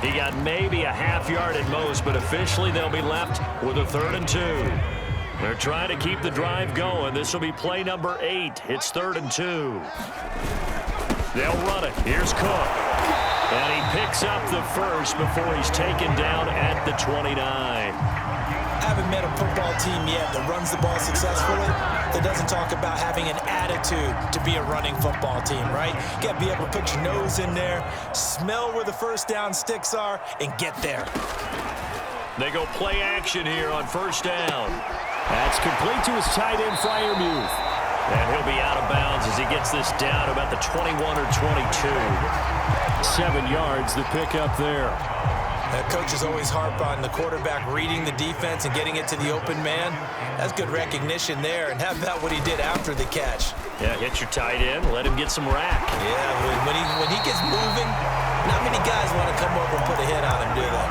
He got maybe a half yard at most, but officially they'll be left with a 3rd and 2. They're trying to keep the drive going. This will be play number 8. It's 3rd and 2. They'll run it. Here's Cook. And he picks up the first before he's taken down at the 29. I haven't met a football team yet that runs the ball successfully that doesn't talk about having an attitude to be a running football team, right? You got to be able to put your nose in there, smell where the first down sticks are, and get there. They go play action here on 1st down. That's complete to his tight end, Freiermuth. And he'll be out of bounds as he gets this down about the 21 or 22. 7 yards, the pickup there. Coaches always harp on the quarterback reading the defense and getting it to the open man. That's good recognition there. And how about what he did after the catch? Yeah, hit your tight end, let him get some rack. Yeah, when he gets moving, not many guys want to come over and put a hit on him, do they?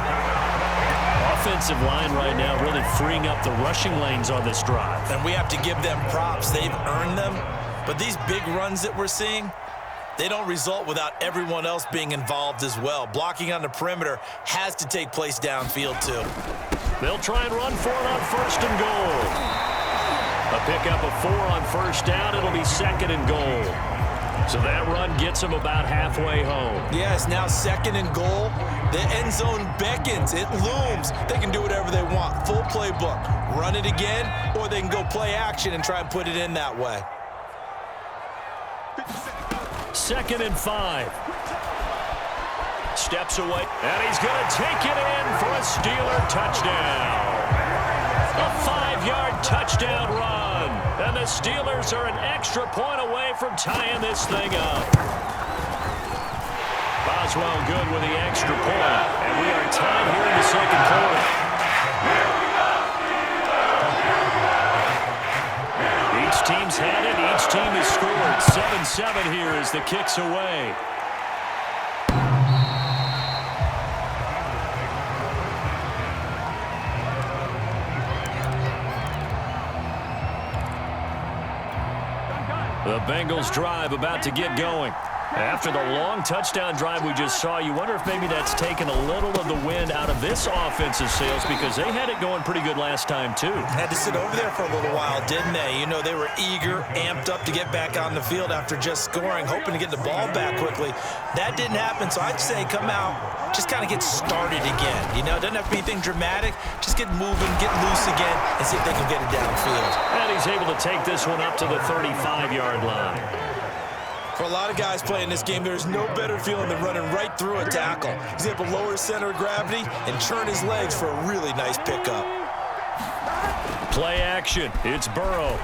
Offensive line right now really freeing up the rushing lanes on this drive. And we have to give them props. They've earned them. But these big runs that we're seeing, they don't result without everyone else being involved as well. Blocking on the perimeter has to take place downfield too. They'll try and run for it on 1st and goal. A pickup of 4 on 1st down. It'll be 2nd and goal. So that run gets them about halfway home. Yes, now 2nd and goal. The end zone beckons. It looms. They can do whatever they want. Full playbook. Run it again, or they can go play action and try and put it in that way. 2nd and 5. Steps away, and he's going to take it in for a Steeler touchdown. A 5-yard touchdown run. And the Steelers are an extra point away from tying this thing up. Boswell good with the extra point. And we are tied here in the 2nd quarter. Each team's had it. Each team has scored. 7-7 here as the kick's away. The Bengals drive about to get going. After the long touchdown drive we just saw, you wonder if maybe that's taken a little of the wind out of this offensive sails because they had it going pretty good last time too. Had to sit over there for a little while, didn't they? You know, they were eager, amped up to get back on the field after just scoring, hoping to get the ball back quickly. That didn't happen, so I'd say come out, just kind of get started again. You know, it doesn't have to be anything dramatic. Just get moving, get loose again, and see if they can get it downfield. And he's able to take this one up to the 35-yard line. For a lot of guys playing this game, there's no better feeling than running right through a tackle. He's able to lower his center of gravity and churn his legs for a really nice pickup. Play action. It's Burrow.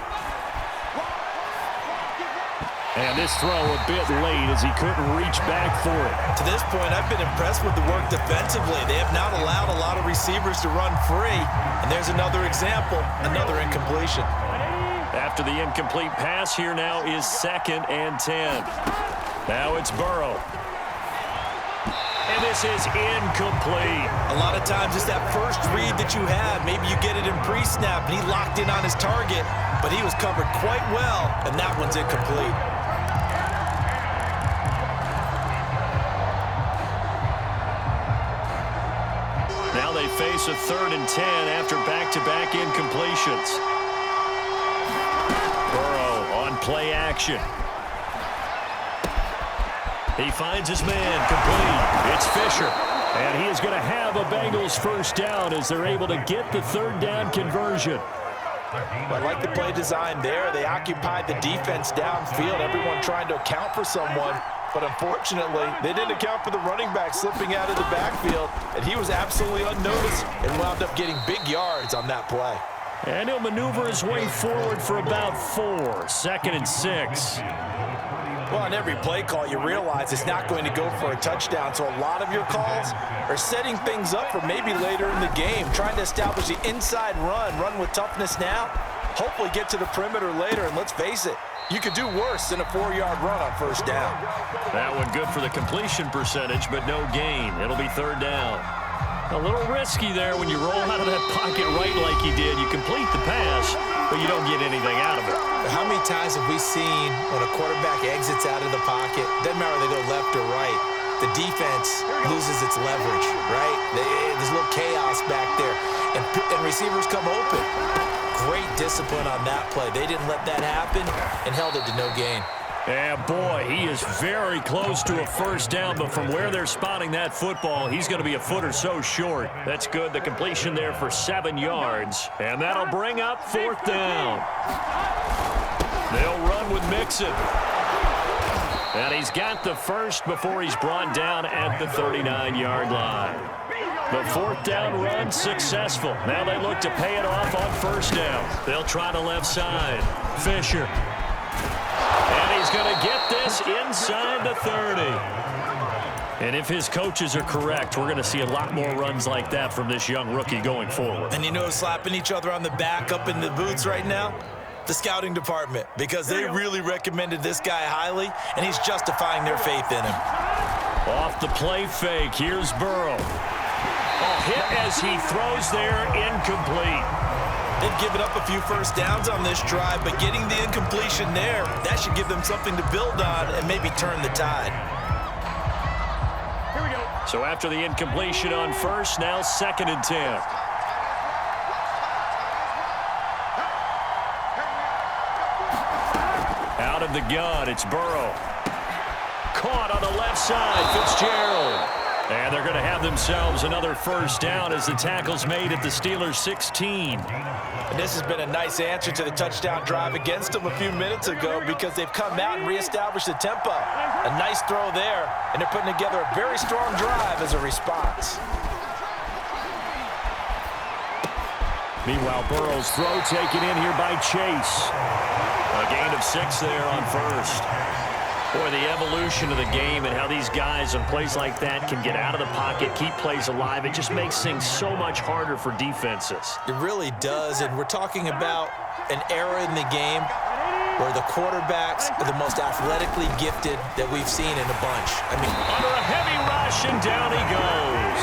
And this throw a bit late as he couldn't reach back for it. To this point, I've been impressed with the work defensively. They have not allowed a lot of receivers to run free. And there's another example, another incompletion. After the incomplete pass, here now is 2nd and 10. Now it's Burrow. And this is incomplete. A lot of times it's that first read that you have. Maybe you get it in pre-snap, and he locked in on his target, but he was covered quite well, and that one's incomplete. Now they face a 3rd and 10 after back-to-back incompletions. Burrow on play action. He finds his man complete. It's Fisher. And he is going to have a Bengals 1st down as they're able to get the 3rd down conversion. I like the play design there. They occupied the defense downfield, everyone trying to account for someone. But unfortunately, they didn't account for the running back slipping out of the backfield, and he was absolutely unnoticed and wound up getting big yards on that play. And he'll maneuver his way forward for about 4. 2nd and 6. Well, on every play call, you realize it's not going to go for a touchdown, so a lot of your calls are setting things up for maybe later in the game, trying to establish the inside run with toughness now, hopefully get to the perimeter later, and let's face it, you could do worse than a 4-yard run on 1st down. That one good for the completion percentage, but no gain. It'll be 3rd down. A little risky there when you roll out of that pocket right like you did. You complete the pass, but you don't get anything out of it. How many times have we seen when a quarterback exits out of the pocket, doesn't matter if they go left or right, the defense loses its leverage, right? There's a little chaos back there, and receivers come open. Great discipline on that play. They didn't let that happen and held it to no gain. And boy, he is very close to a first down, but from where they're spotting that football, he's going to be a foot or so short. That's good. The completion there for 7 yards, and that'll bring up 4th down. They'll run with Mixon. And he's got the first before he's brought down at the 39-yard line. The 4th down run successful. Now they look to pay it off on first down. They'll try the left side. Fisher. And he's going to get this inside the 30. And if his coaches are correct, we're going to see a lot more runs like that from this young rookie going forward. And you know, slapping each other on the back up in the boots right now? The scouting department, because they really recommended this guy highly, and he's justifying their faith in him. Off the play fake, here's Burrow. A hit as he throws there, incomplete. They've given up a few first downs on this drive, but getting the incompletion there, that should give them something to build on and maybe turn the tide. Here we go. So after the incompletion on first, now 2nd and 10. Out of the gun, it's Burrow. Caught on the left side, Fitzgerald. And they're going to have themselves another first down as the tackle's made at the Steelers' 16. And this has been a nice answer to the touchdown drive against them a few minutes ago because they've come out and reestablished the tempo. A nice throw there, and they're putting together a very strong drive as a response. Meanwhile, Burrow's throw taken in here by Chase. A gain of 6 there on first. Boy, the evolution of the game and how these guys on plays like that can get out of the pocket, keep plays alive, it just makes things so much harder for defenses. It really does, and we're talking about an era in the game where the quarterbacks are the most athletically gifted that we've seen in a bunch. I mean, under a heavy rush, and down he goes.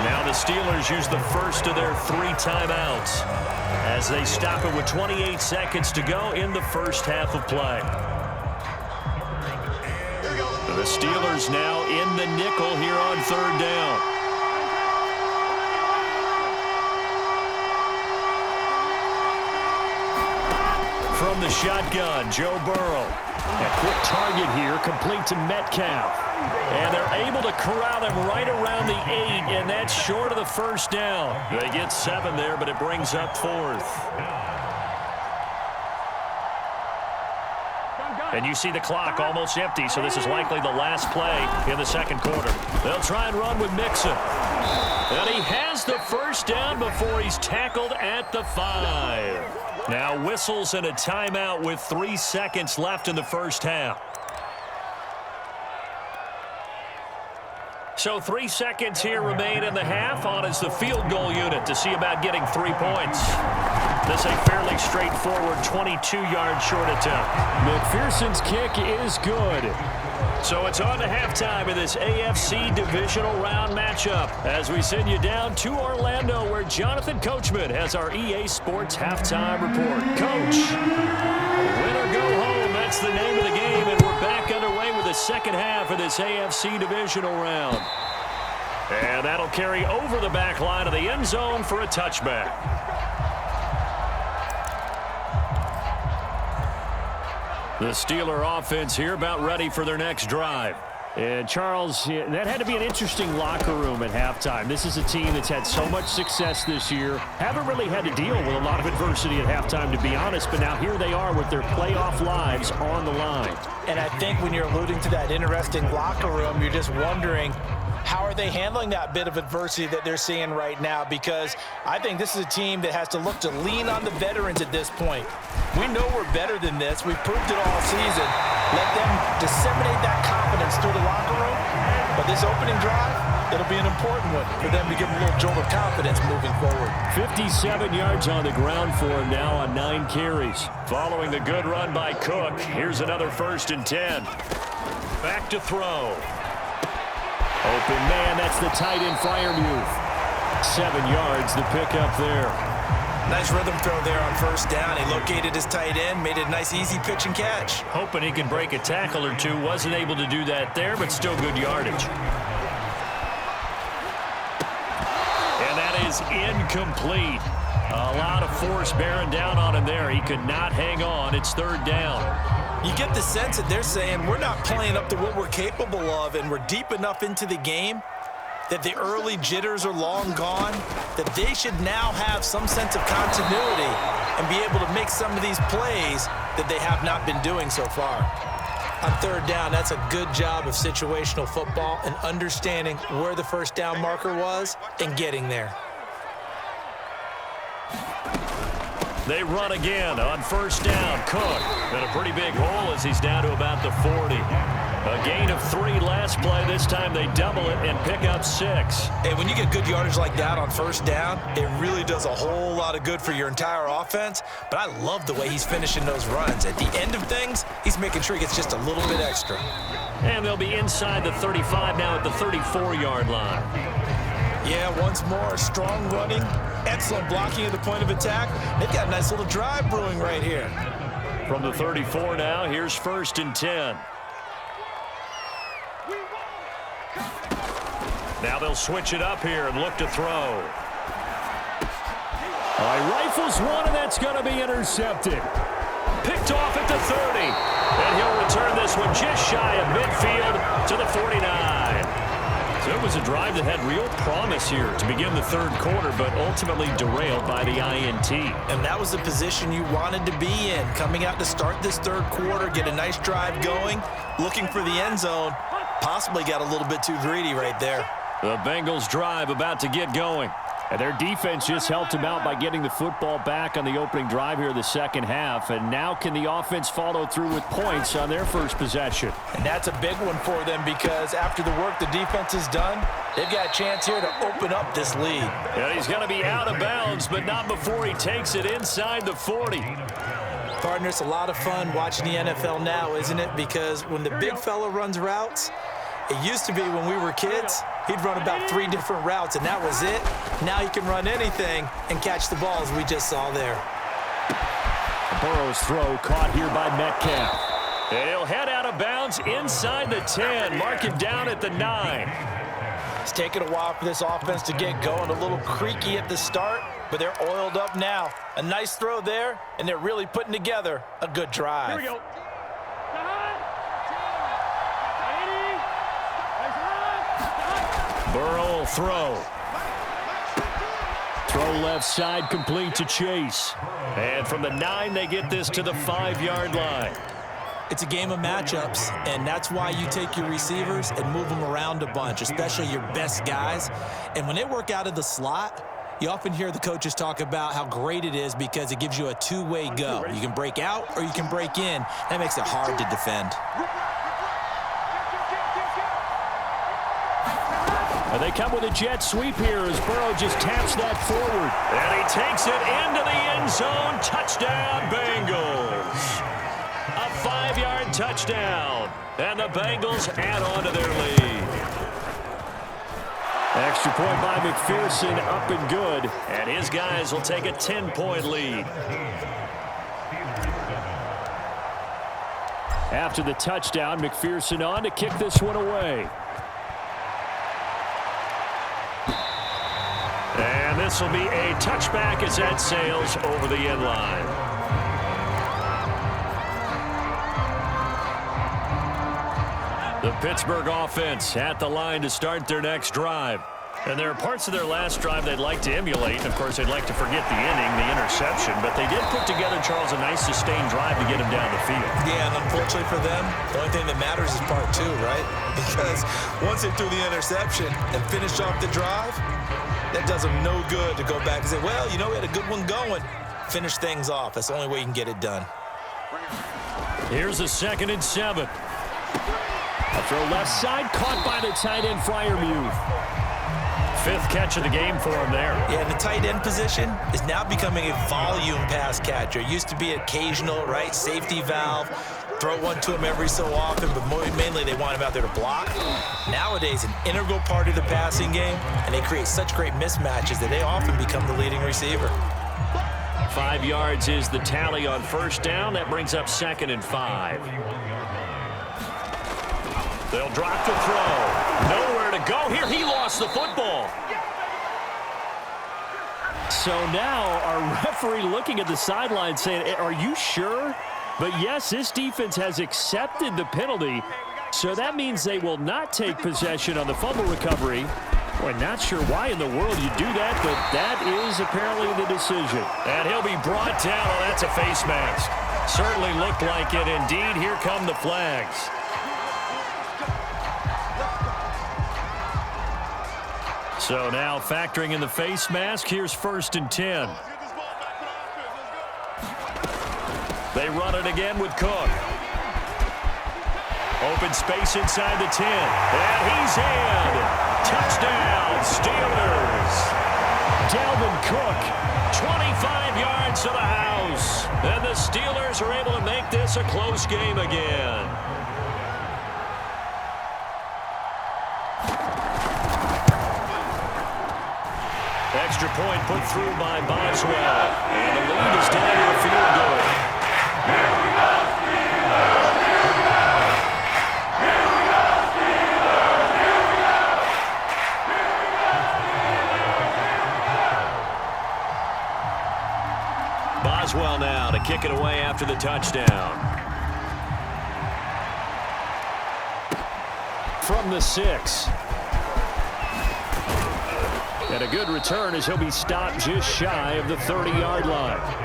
Now the Steelers use the first of their 3 timeouts as they stop it with 28 seconds to go in the first half of play. The Steelers now in the nickel here on 3rd down. From the shotgun, Joe Burrow. A quick target here, complete to Metcalf. And they're able to corral him right around the 8, and that's short of the first down. They get 7 there, but it brings up 4th. And you see the clock almost empty, so this is likely the last play in the 2nd quarter. They'll try and run with Mixon. And he has the first down before he's tackled at the 5. Now whistles and a timeout with 3 seconds left in the first half. So 3 seconds here remain in the half. On is the field goal unit to see about getting 3 points. This a fairly straightforward 22-yard short attempt. McPherson's kick is good. So it's on to halftime in this AFC divisional round matchup as we send you down to Orlando where Jonathan Coachman has our EA Sports halftime report. Coach, win or go home, that's the name of the game, and we're back underway with the second half of this AFC divisional round. And that'll carry over the back line of the end zone for a touchback. The Steeler offense here about ready for their next drive. And Charles, that had to be an interesting locker room at halftime. This is a team that's had so much success this year. Haven't really had to deal with a lot of adversity at halftime, to be honest. But now here they are with their playoff lives on the line. And I think when you're alluding to that interesting locker room, you're just wondering, how are they handling that bit of adversity that they're seeing right now? Because I think this is a team that has to look to lean on the veterans at this point. We know we're better than this. We've proved it all season. Let them disseminate that confidence through the locker room. But this opening drive, it'll be an important one for them to give them a little jolt of confidence moving forward. 57 yards on the ground for him now on 9 carries. Following the good run by Cook, here's another 1st and 10. Back to throw. Open man, that's the tight end Freiermuth. 7 yards, the pickup there. Nice rhythm throw there on first down. He located his tight end, made it a nice easy pitch and catch. Hoping he can break a tackle or two. Wasn't able to do that there, but still good yardage. And that is incomplete. A lot of force bearing down on him there. He could not hang on. It's third down. You get the sense that they're saying we're not playing up to what we're capable of, and we're deep enough into the game that the early jitters are long gone, that they should now have some sense of continuity and be able to make some of these plays that they have not been doing so far. On third down, that's a good job of situational football and understanding where the first down marker was and getting there. They run again on first down. Cook in a pretty big hole as he's down to about the 40. A gain of 3 last play. This time they double it and pick up 6. Hey, when you get good yardage like that on first down, it really does a whole lot of good for your entire offense. But I love the way he's finishing those runs. At the end of things, he's making sure he gets just a little bit extra. And they'll be inside the 35 now at the 34-yard line. Yeah, once more, strong running, excellent blocking at the point of attack. They've got a nice little drive brewing right here. From the 34 now, here's first and 10. Now they'll switch it up here and look to throw. He rifles one, and that's going to be intercepted. Picked off at the 30. And he'll return this one just shy of midfield to the 49. So it was a drive that had real promise here to begin the third quarter, but ultimately derailed by the INT. And that was the position you wanted to be in, coming out to start this third quarter, get a nice drive going, looking for the end zone. Possibly got a little bit too greedy right there. The Bengals drive about to get going. And their defense just helped them out by getting the football back on the opening drive here in the second half. And now can the offense follow through with points on their first possession? And that's a big one for them because after the work the defense has done, they've got a chance here to open up this lead. And he's going to be out of bounds, but not before he takes it inside the 40. Partner, it's a lot of fun watching the NFL now, isn't it? Because when the big fella runs routes, it used to be when we were kids, he'd run about 3 different routes, and that was it. Now he can run anything and catch the ball, as we just saw there. Burrow's throw caught here by Metcalf. And he'll head out of bounds inside the 10, mark him down at the 9. It's taken a while for this offense to get going, a little creaky at the start, but they're oiled up now. A nice throw there, and they're really putting together a good drive. Here we go. Burrow will throw. Throw left side complete to Chase. And from the 9, they get this to the 5-yard line. It's a game of matchups, and that's why you take your receivers and move them around a bunch, especially your best guys. And when they work out of the slot, you often hear the coaches talk about how great it is because it gives you a two-way go. You can break out or you can break in. That makes it hard to defend. And they come with a jet sweep here as Burrow just taps that forward. And he takes it into the end zone. Touchdown, Bengals. A 5-yard touchdown. And the Bengals add on to their lead. Extra point by McPherson, up and good. And his guys will take a 10-point lead. After the touchdown, McPherson on to kick this one away. And this will be a touchback as that sails over the end line. The Pittsburgh offense at the line to start their next drive. And there are parts of their last drive they'd like to emulate. And, of course, they'd like to forget the inning, the interception. But they did put together, Charles, a nice sustained drive to get him down the field. Yeah, and unfortunately for them, the only thing that matters is part 2, right? Because once they threw the interception and finished off the drive, that does them no good to go back and say, well, you know, we had a good one going. Finish things off. That's the only way you can get it done. Here's a 2nd and 7. A throw left side, caught by the tight end, Freiermuth. 5th catch of the game for him there. Yeah, and the tight end position is now becoming a volume pass catcher. It used to be occasional, right? Safety valve. Throw one to him every so often, but mainly they want him out there to block. Nowadays, an integral part of the passing game, and they create such great mismatches that they often become the leading receiver. 5 yards is the tally on first down. That brings up 2nd and 5. They'll drop the throw. Nowhere to go here. He lost the football. So now our referee looking at the sideline saying, are you sure? But yes, this defense has accepted the penalty. So that means they will not take possession on the fumble recovery. Boy, not sure why in the world you do that, but that is apparently the decision. And he'll be brought down. Oh, that's a face mask. Certainly looked like it. Indeed, here come the flags. So now factoring in the face mask, here's 1st and 10. They run it again with Cook. Open space inside the 10. And he's in. Touchdown, Steelers. Dalvin Cook, 25 yards to the house. And the Steelers are able to make this a close game again. Extra point put through by Boswell. And the lead is down to a field goal. Boswell now to kick it away after the touchdown. From the 6. And a good return as he'll be stopped just shy of the 30-yard line.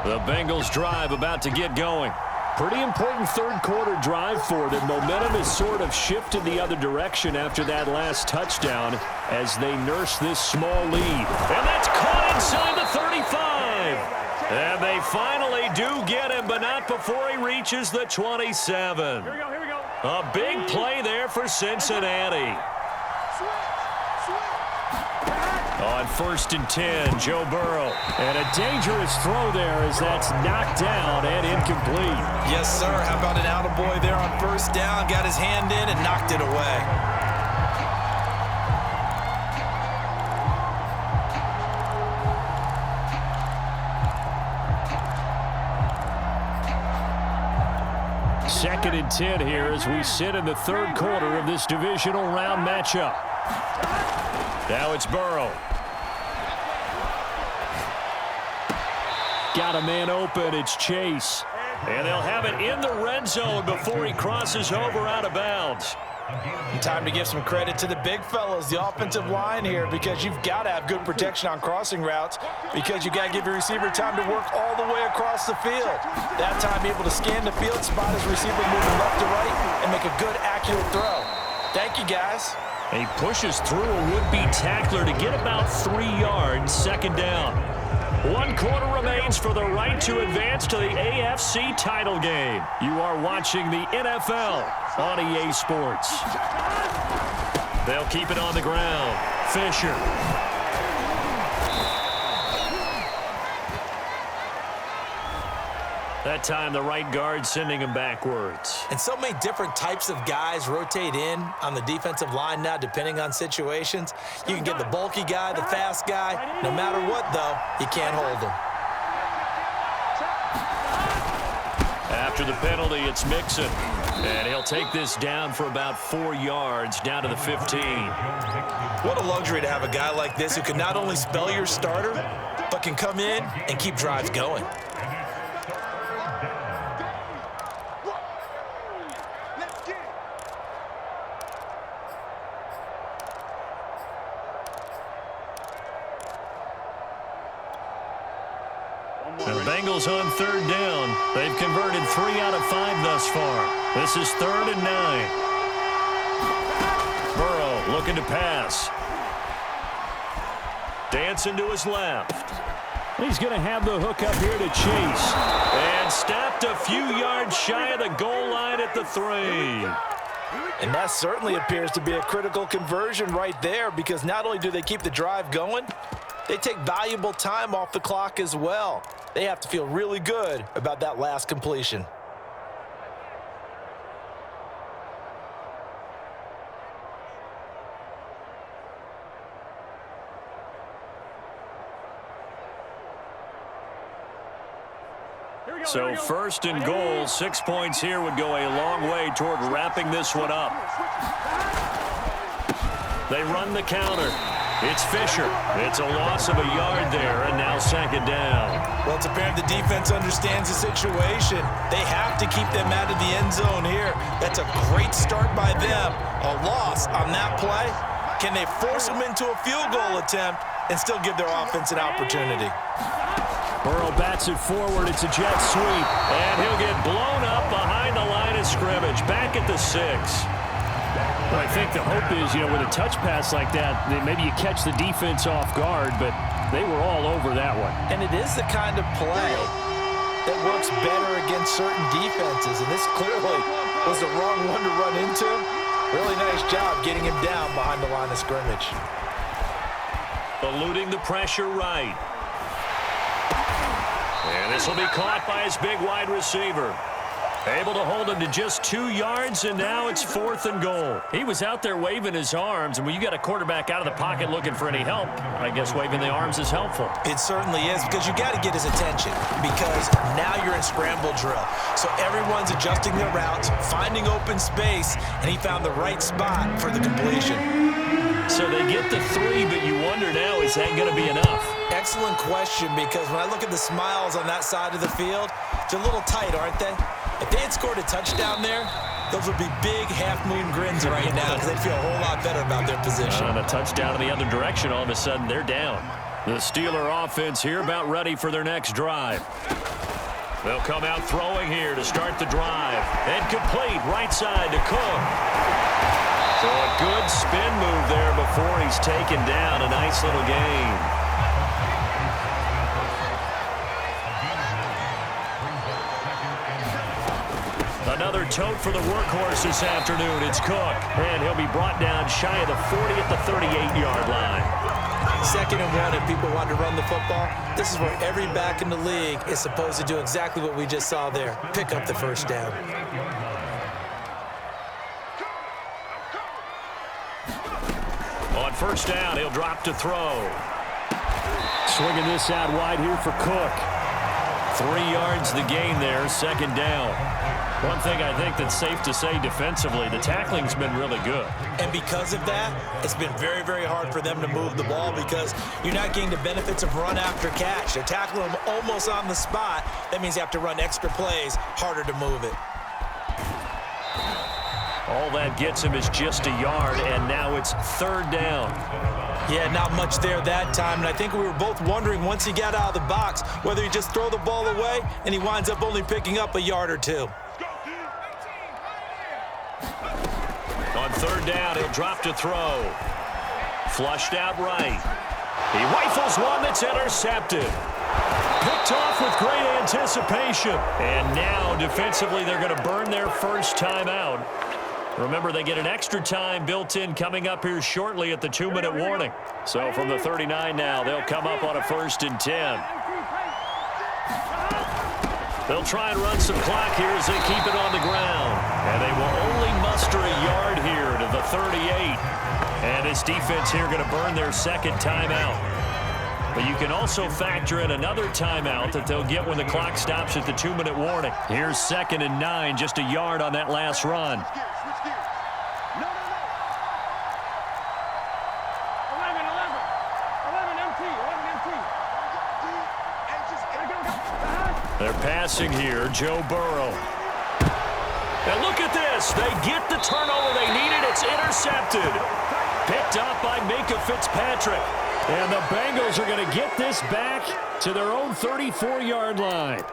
The Bengals drive about to get going. Pretty important third quarter drive for them. Momentum has sort of shifted the other direction after that last touchdown as they nurse this small lead. And that's caught inside the 35. And they finally do get him, but not before he reaches the 27. Here we go. A big play there for Cincinnati. On 1st and 10, Joe Burrow. And a dangerous throw there as that's knocked down and incomplete. Yes, sir. How about an attaboy there on 1st down? Got his hand in and knocked it away. Second and 10 here as we sit in the third quarter of this divisional round matchup. Now it's Burrow. Got a man open. It's Chase. And they'll have it in the red zone before he crosses over out of bounds. Time to give some credit to the big fellas, the offensive line here, because you've got to have good protection on crossing routes because you got to give your receiver time to work all the way across the field. That time, be able to scan the field, spot his receiver moving left to right, and make a good, accurate throw. Thank you, guys. He pushes through a would-be tackler to get about 3 yards, 2nd down. 1 quarter remains for the right to advance to the AFC title game. You are watching the NFL on EA Sports. They'll keep it on the ground. Fisher. That time, the right guard sending him backwards. And so many different types of guys rotate in on the defensive line now, depending on situations. You can get the bulky guy, the fast guy. No matter what, though, you can't hold him. After the penalty, it's Mixon. And he'll take this down for about 4 yards, down to the 15. What a luxury to have a guy like this who can not only spell your starter, but can come in and keep drives going. The Bengals on 3rd down. They've converted 3 out of 5 thus far. This is 3rd and 9. Burrow looking to pass. Dancing to his left. He's going to have the hook up here to chase. And stopped a few yards shy of the goal line at the 3. And that certainly appears to be a critical conversion right there, because not only do they keep the drive going, they take valuable time off the clock as well. They have to feel really good about that last completion. So 1st and goal, 6 points here would go a long way toward wrapping this one up. They run the counter. It's Fisher. It's a loss of a yard there, and now 2nd down. Well, it's apparent the defense understands the situation. They have to keep them out of the end zone here. That's a great start by them. A loss on that play. Can they force them into a field goal attempt and still give their offense an opportunity? Burrow bats it forward. It's a jet sweep. And he'll get blown up behind the line of scrimmage. Back at the 6. Well, I think the hope is, with a touch pass like that, maybe you catch the defense off guard, but they were all over that one. And it is the kind of play that works better against certain defenses, and this clearly was the wrong one to run into. Really nice job getting him down behind the line of scrimmage. Eluding the pressure right. And this will be caught by his big wide receiver. Able to hold him to just 2 yards, and now it's 4th and goal. He was out there waving his arms, and when you got a quarterback out of the pocket looking for any help, I guess waving the arms is helpful. It certainly is, because you got to get his attention, because now you're in scramble drill. So everyone's adjusting their routes, finding open space, and he found the right spot for the completion. So they get the 3, but you wonder now, is that going to be enough? Excellent question, because when I look at the smiles on that side of the field, they're a little tight, aren't they? If they had scored a touchdown there, those would be big half-moon grins right now, because they'd feel a whole lot better about their position. On a touchdown in the other direction, all of a sudden they're down. The Steeler offense here about ready for their next drive. They'll come out throwing here to start the drive. And complete right side to Cook. So a good spin move there before he's taken down. A nice little gain. Another tote for the workhorse this afternoon. It's Cook. And he'll be brought down shy of the 40 at the 38-yard line. 2nd and 1, if people want to run the football, this is where every back in the league is supposed to do exactly what we just saw there. Pick up the 1st down. On 1st down, he'll drop to throw. Swinging this out wide here for Cook. 3 yards the gain there, 2nd down. One thing I think that's safe to say defensively, the tackling's been really good. And because of that, it's been very, very hard for them to move the ball, because you're not getting the benefits of run after catch. They're tackling them almost on the spot. That means you have to run extra plays, harder to move it. All that gets him is just a yard, and now it's 3rd down. Yeah, not much there that time, and I think we were both wondering once he got out of the box whether he just throw the ball away, and he winds up only picking up a yard or 2. On 3rd down, he'll drop to throw. Flushed out right. He rifles one that's intercepted. Picked off with great anticipation. And now, defensively, they're going to burn their first timeout. Remember, they get an extra time built in coming up here shortly at the 2-minute warning. So from the 39 now, they'll come up on a 1st and 10. They'll try and run some clock here as they keep it on the ground. And they will only muster a yard here to the 38. And this defense here going to burn their 2nd timeout. But you can also factor in another timeout that they'll get when the clock stops at the 2-minute warning. Here's 2nd and 9, just a yard on that last run. They're passing here, Joe Burrow. And look at this. They get the turnover they needed. It's intercepted. Picked up by Minka Fitzpatrick. And the Bengals are going to get this back to their own 34-yard line.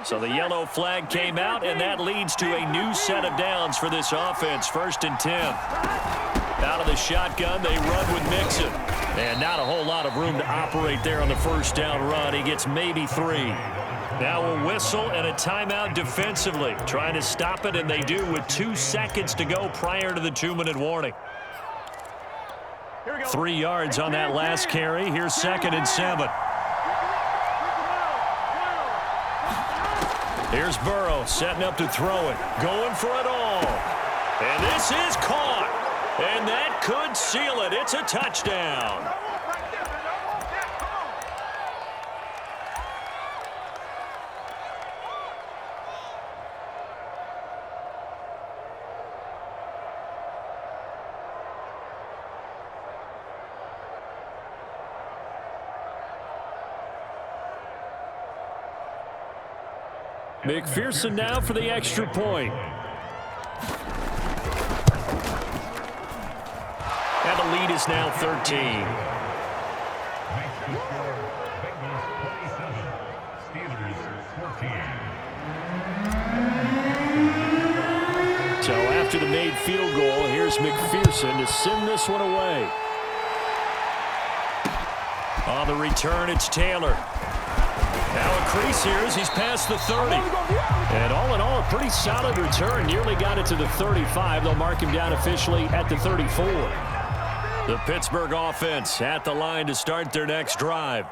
So the yellow flag came out, and that leads to a new set of downs for this offense. 1st and 10. Out of the shotgun, they run with Mixon. And not a whole lot of room to operate there on the first down run. He gets maybe 3. Now a whistle and a timeout defensively. Trying to stop it, and they do with 2 seconds to go prior to the 2-minute warning. 3 yards on that last carry. Here's 2nd and 7. Here's Burrow setting up to throw it. Going for it all. And this is caught. And that could seal it. It's a touchdown. McPherson now for the extra point. And the lead is now 13. So after the made field goal, here's McPherson to send this one away. On the return, it's Taylor. Now a crease here as he's past the 30. And all in all, a pretty solid return. Nearly got it to the 35. They'll mark him down officially at the 34. The Pittsburgh offense at the line to start their next drive.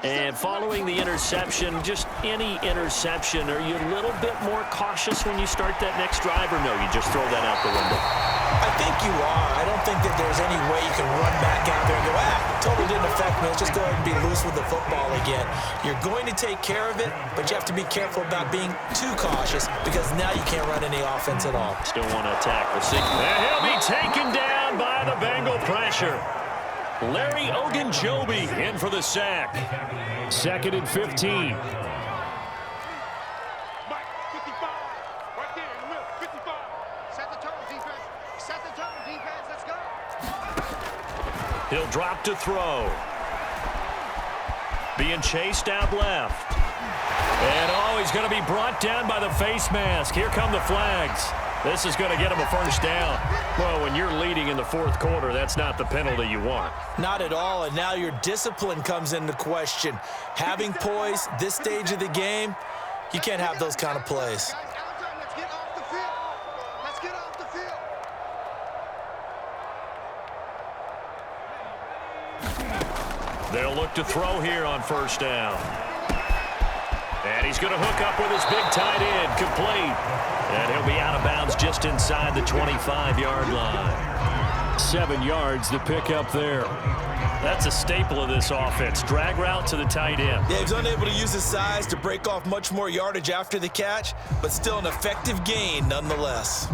And following the interception, just any interception, are you a little bit more cautious when you start that next drive, or no, you just throw that out the window? I think you are. I don't think that there's any way you can run back out there and go, totally didn't affect me. Let's just go ahead and be loose with the football again. You're going to take care of it, but you have to be careful about being too cautious because now you can't run any offense at all. Still want to attack. And he'll be taken down by the Bengal pressure. Larry Ogunjobi in for the sack. 2nd and 15. He'll drop to throw. Being chased out left. And he's going to be brought down by the face mask. Here come the flags. This is going to get him a first down. Well, when you're leading in the 4th quarter, that's not the penalty you want. Not at all, and now your discipline comes into question. Having poise this stage of the game, you can't have those kind of plays. They'll look to throw here on first down. And he's going to hook up with his big tight end, complete. And he'll be out of bounds just inside the 25-yard line. 7 yards to pick up there. That's a staple of this offense. Drag route to the tight end. Yeah, he's unable to use his size to break off much more yardage after the catch, but still an effective gain nonetheless.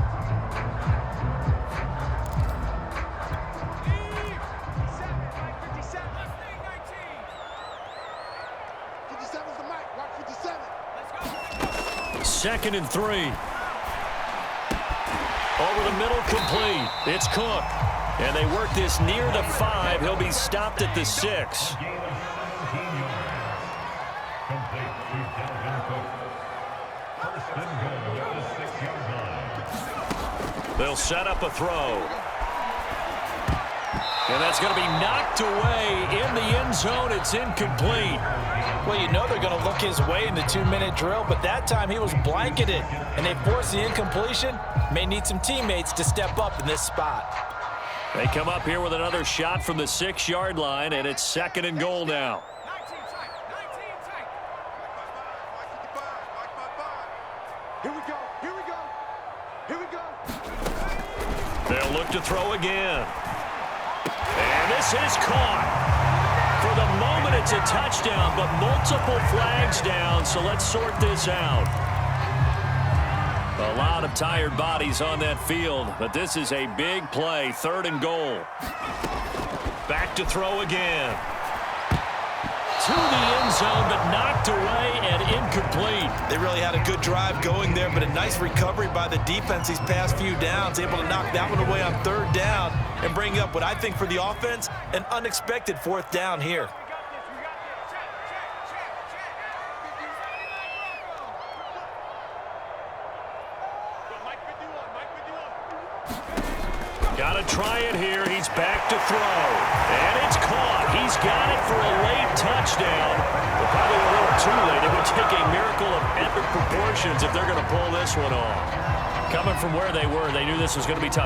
Second and 3. Over the middle, complete. It's Cook. And they work this near the 5. He'll be stopped at the 6. They'll set up a throw. And that's going to be knocked away in the end zone. It's incomplete. Well, you know they're going to look his way in the 2-minute drill, but that time he was blanketed, and they forced the incompletion. May need some teammates to step up in this spot. They come up here with another shot from the 6-yard line, and it's 2nd and goal now. Here we go, here we go, here we go. They'll look to throw again. And this is caught. For the moment, it's a touchdown, but multiple flags down, so let's sort this out. A lot of tired bodies on that field, but this is a big play, 3rd and goal. Back to throw again. To the end zone, but knocked away and incomplete. They really had a good drive going there, but a nice recovery by the defense these past few downs, able to knock that one away on 3rd down and bring up what I think for the offense, an unexpected 4th down here. Got Got to try it here. He's back to throw. And it's caught. He's got it for a late touchdown. But probably a little too late. It would take a miracle of epic proportions if they're going to pull this one off. Coming from where they were, they knew this was going to be tough.